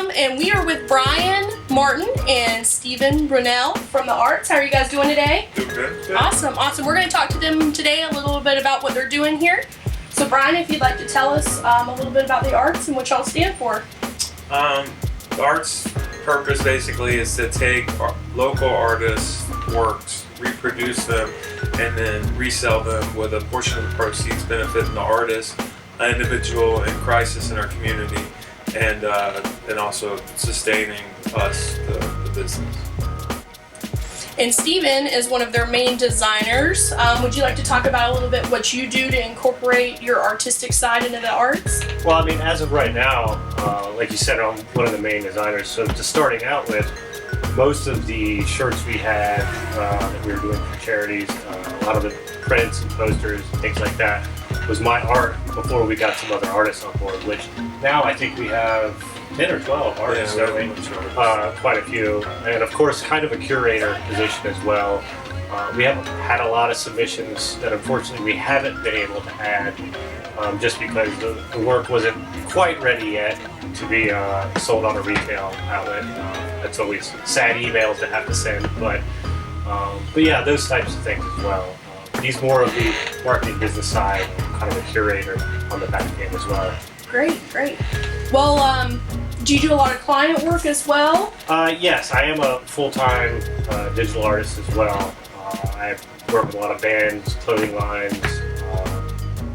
awesome. And we are with Brian Martin and Stephen Brunel from the Arts. How are you guys doing today? Doing good. Awesome. We're going to talk to them today a little bit about what they're doing here. So Brian, if you'd like to tell us a little bit about the Arts and what y'all stand for. The Arts' purpose basically is to take local artists' works, reproduce them, and then resell them with a portion of the proceeds benefiting the artist, an individual in crisis in our community, and also sustaining us, the business. And Stephen is one of their main designers. Would you like to talk about a little bit what you do to incorporate your artistic side into the arts? Well, I mean, as of right now, like you said, I'm one of the main designers. So just starting out with, most of the shirts we had that we were doing for charities, a lot of the prints and posters and things like that was my art before we got some other artists on board, which now I think we have 10 or 12 artists, quite a few. And of course, kind of a curator position as well. We haven't had a lot of submissions that unfortunately we haven't been able to add just because the work wasn't quite ready yet to be sold on a retail outlet. That's always sad emails to have to send, but yeah, those types of things as well. He's more of the marketing business side, kind of a curator on the back end as well. Great. Well, do you do a lot of client work as well? Yes, I am a full-time digital artist as well. I work with a lot of bands, clothing lines,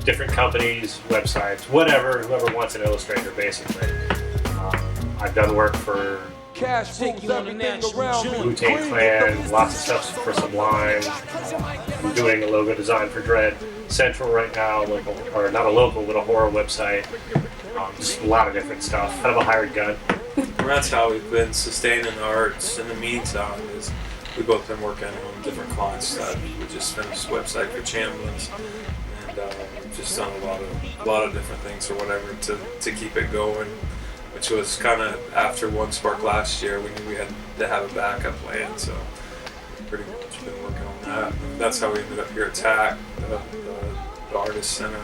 different companies, websites, whoever wants an illustrator, basically. I've done work for Wu-Tang Clan, lots of stuff for Sublime. I'm doing a logo design for Dread Central right now, or not a local, but a horror website. Just a lot of different stuff. Kind of a hired gun. That's how we've been sustaining the arts in the meantime. Is we've both been working on different client stuff. We just finished a website for Chambliss, and just done a lot of different things or whatever to keep it going. Which was kind of after One Spark last year. We knew we had to have a backup plan, so we've pretty much been working on that. That's how we ended up here at TAC, the Artist Center.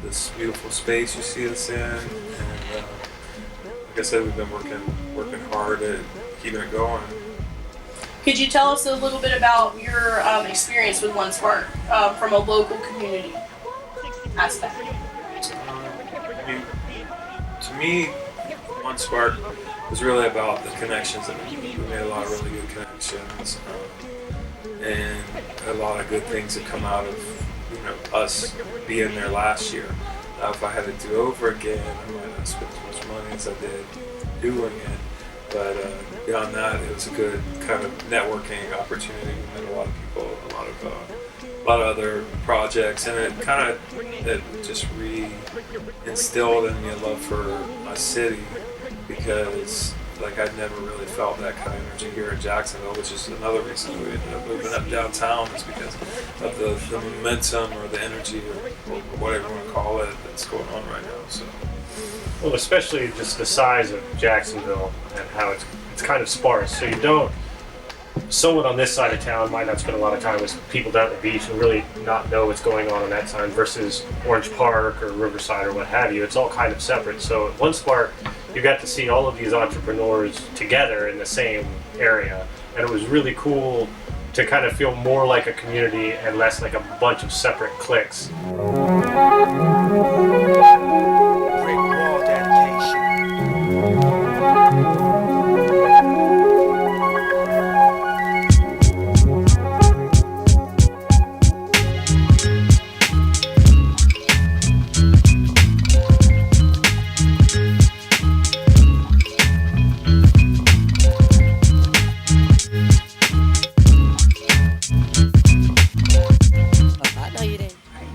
This beautiful space you see us in, and like I said, we've been working hard at keeping it going. Could you tell us a little bit about your experience with One Spark from a local community aspect? To me, One Spark was really about the connections that we made. We made a lot of really good connections, and a lot of good things that come out of us being there last year. If I had to do over again, I might not spend as much money as I did doing it. But beyond that, it was a good kind of networking opportunity. We met a lot of people, a lot of other projects, and it just re-instilled in me a love for my city, because I'd never really felt that kind of energy here in Jacksonville, which is another reason we ended up moving up downtown, is because of the momentum or the energy or whatever you want to call it that's going on right now. So, well, especially just the size of Jacksonville and how it's kind of sparse. So someone on this side of town might not spend a lot of time with people down at the beach and really not know what's going on that side versus Orange Park or Riverside or what have you. It's all kind of separate. So at One Spark, you got to see all of these entrepreneurs together in the same area, and it was really cool to kind of feel more like a community and less like a bunch of separate cliques.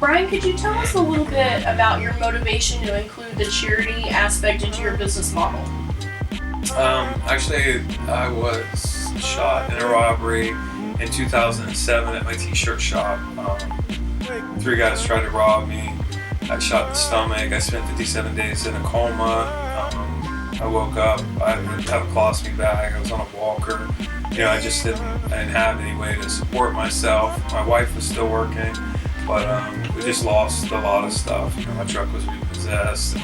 Brian, could you tell us a little bit about your motivation to include the charity aspect into your business model? Actually, I was shot in a robbery in 2007 at my t-shirt shop. 3 guys tried to rob me. I shot in the stomach. I spent 57 days in a coma. I woke up. I didn't have a colostomy bag. I was on a walker. I just didn't have any way to support myself. My wife was still working, but we just lost a lot of stuff. My truck was repossessed.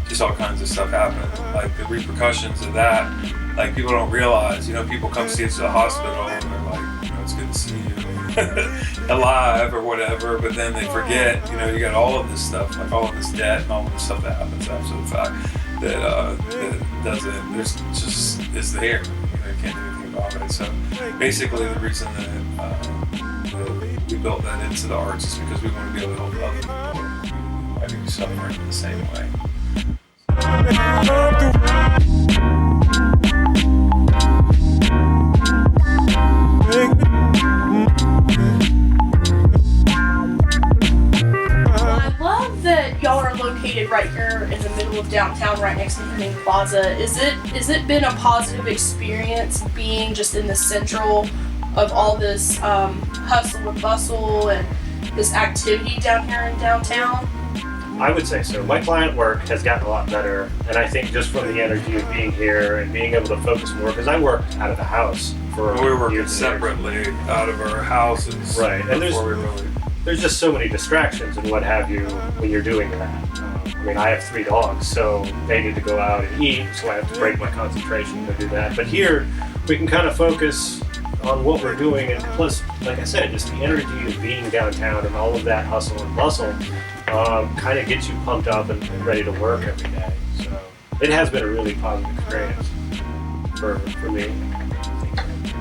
just all kinds of stuff happen. Like the repercussions of that, like people don't realize. You know, people come see us at the hospital and they're like, you know, it's good to see you alive or whatever. But then they forget, you know, you got all of this stuff, like all of this debt and all of this stuff that happens after the fact that doesn't. There's just is there. You know, you can't do anything about it. So basically, the reason that we built that into the arts is because we want to be able to help other people who might be suffering in the same way. I love that y'all are located right here in the middle of downtown, right next to Union Plaza. Is it been a positive experience being just in the central of all this hustle and bustle and this activity down here in downtown? I would say so. My client work has gotten a lot better, and I think just from the energy of being here and being able to focus more, because I work out of the house for We were working years and separately out of our houses, Right, and there's there's just so many distractions and what have you when you're doing that. I mean, I have 3 dogs, so they need to go out and eat, so I have to break my concentration to do that. But here, we can kind of focus on what we're doing, and plus, like I said, just the energy of being downtown and all of that hustle and bustle kind of gets you pumped up and ready to work every day. So it has been a really positive experience for me.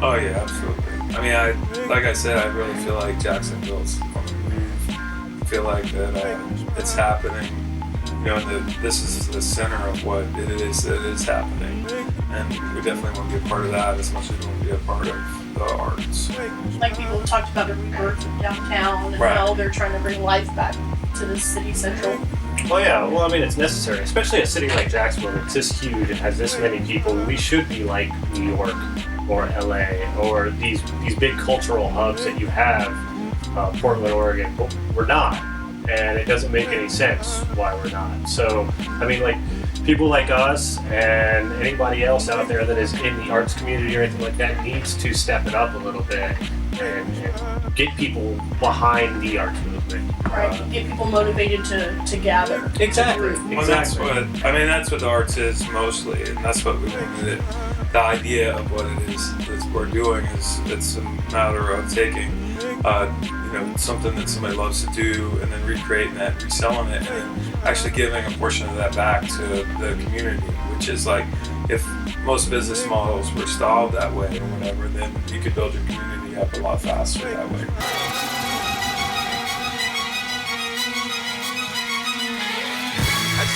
Oh yeah, absolutely. I mean, like I said, I really feel like Jacksonville's on the move. I feel like that it's happening. You know, this is the center of what it is that is happening, and we definitely want to be a part of that as much as we want to be a part of the arts. Like people have talked about the rebirth of downtown and Right. how they're trying to bring life back to the city central. Well, yeah. Well, I mean, it's necessary, especially a city like Jacksonville. It's this huge and has this many people. We should be like New York or LA or these big cultural hubs that you have, Portland, Oregon. But we're not, and it doesn't make any sense why we're not. So, I mean, like people like us and anybody else out there that is in the arts community or anything like that needs to step it up a little bit and get people behind the arts movement. Right, get people motivated to gather. Exactly. Well, that's what the arts is mostly, and that's what we wanted. The idea of what it is that we're doing is it's a matter of taking, you know, something that somebody loves to do and then recreating that, reselling it, and then actually giving a portion of that back to the community. Which is like, if most business models were styled that way or whatever, then you could build your community up a lot faster that way.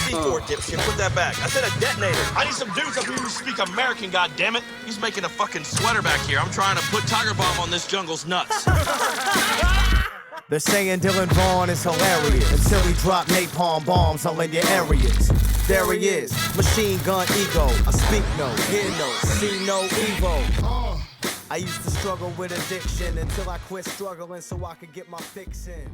C4, dipshit, put that back. I said a detonator. I need some dudes up here who speak American, goddammit. He's making a fucking sweater back here. I'm trying to put Tiger Bomb on this jungle's nuts. They're saying Dylan Vaughn is hilarious until he drop napalm bombs all in your areas. There he is, machine gun ego. I speak no, hear no, see no evil. I used to struggle with addiction until I quit struggling so I could get my fix in.